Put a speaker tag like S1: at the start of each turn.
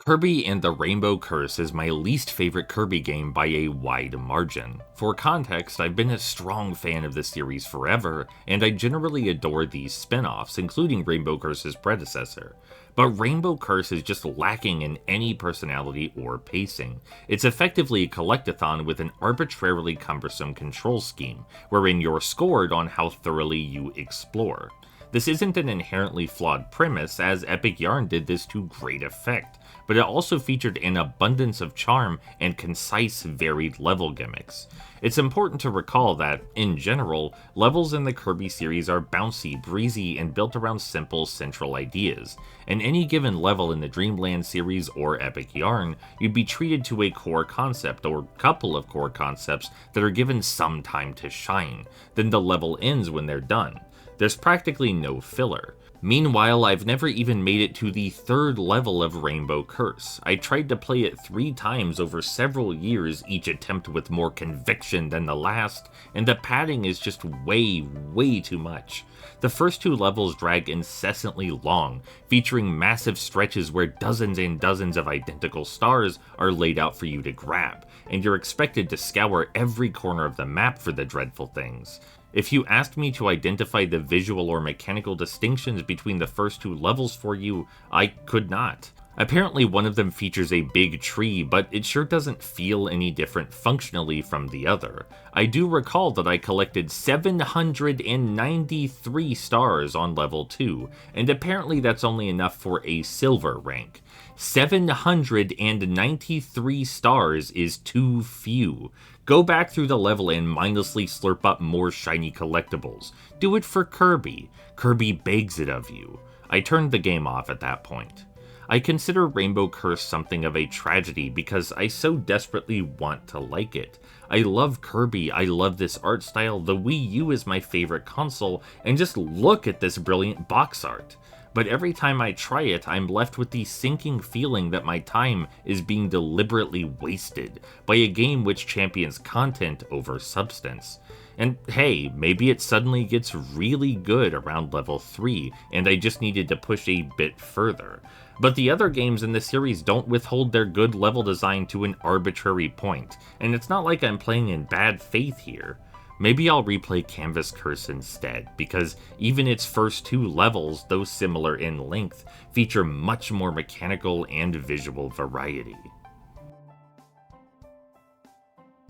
S1: Kirby and the Rainbow Curse is my least favorite Kirby game by a wide margin. For context, I've been a strong fan of this series forever, and I generally adore these spin-offs, including Rainbow Curse's predecessor. But Rainbow Curse is just lacking in any personality or pacing. It's effectively a collectathon with an arbitrarily cumbersome control scheme, wherein you're scored on how thoroughly you explore. This isn't an inherently flawed premise, as Epic Yarn did this to great effect, but it also featured an abundance of charm and concise, varied level gimmicks. It's important to recall that, in general, levels in the Kirby series are bouncy, breezy, and built around simple, central ideas. In any given level in the Dreamland series or Epic Yarn, you'd be treated to a core concept, or couple of core concepts, that are given some time to shine. Then the level ends when they're done. There's practically no filler. Meanwhile, I've never even made it to the third level of Rainbow Curse. I tried to play it 3 times over several years, each attempt with more conviction than the last, and the padding is just way too much. The first 2 levels drag incessantly long, featuring massive stretches where dozens and dozens of identical stars are laid out for you to grab, and you're expected to scour every corner of the map for the dreadful things. If you asked me to identify the visual or mechanical distinctions between the first 2 levels for you, I could not. Apparently one of them features a big tree, but it sure doesn't feel any different functionally from the other. I do recall that I collected 793 stars on level 2, and apparently that's only enough for a silver rank. 793 stars is too few. Go back through the level and mindlessly slurp up more shiny collectibles. Do it for Kirby. Kirby begs it of you. I turned the game off at that point. I consider Rainbow Curse something of a tragedy because I so desperately want to like it. I love Kirby, I love this art style, the Wii U is my favorite console, and just look at this brilliant box art. But every time I try it, I'm left with the sinking feeling that my time is being deliberately wasted by a game which champions content over substance. And hey, maybe it suddenly gets really good around level 3, and I just needed to push a bit further. But the other games in the series don't withhold their good level design to an arbitrary point, and it's not like I'm playing in bad faith here. Maybe I'll replay Canvas Curse instead, because even its first 2 levels, though similar in length, feature much more mechanical and visual variety.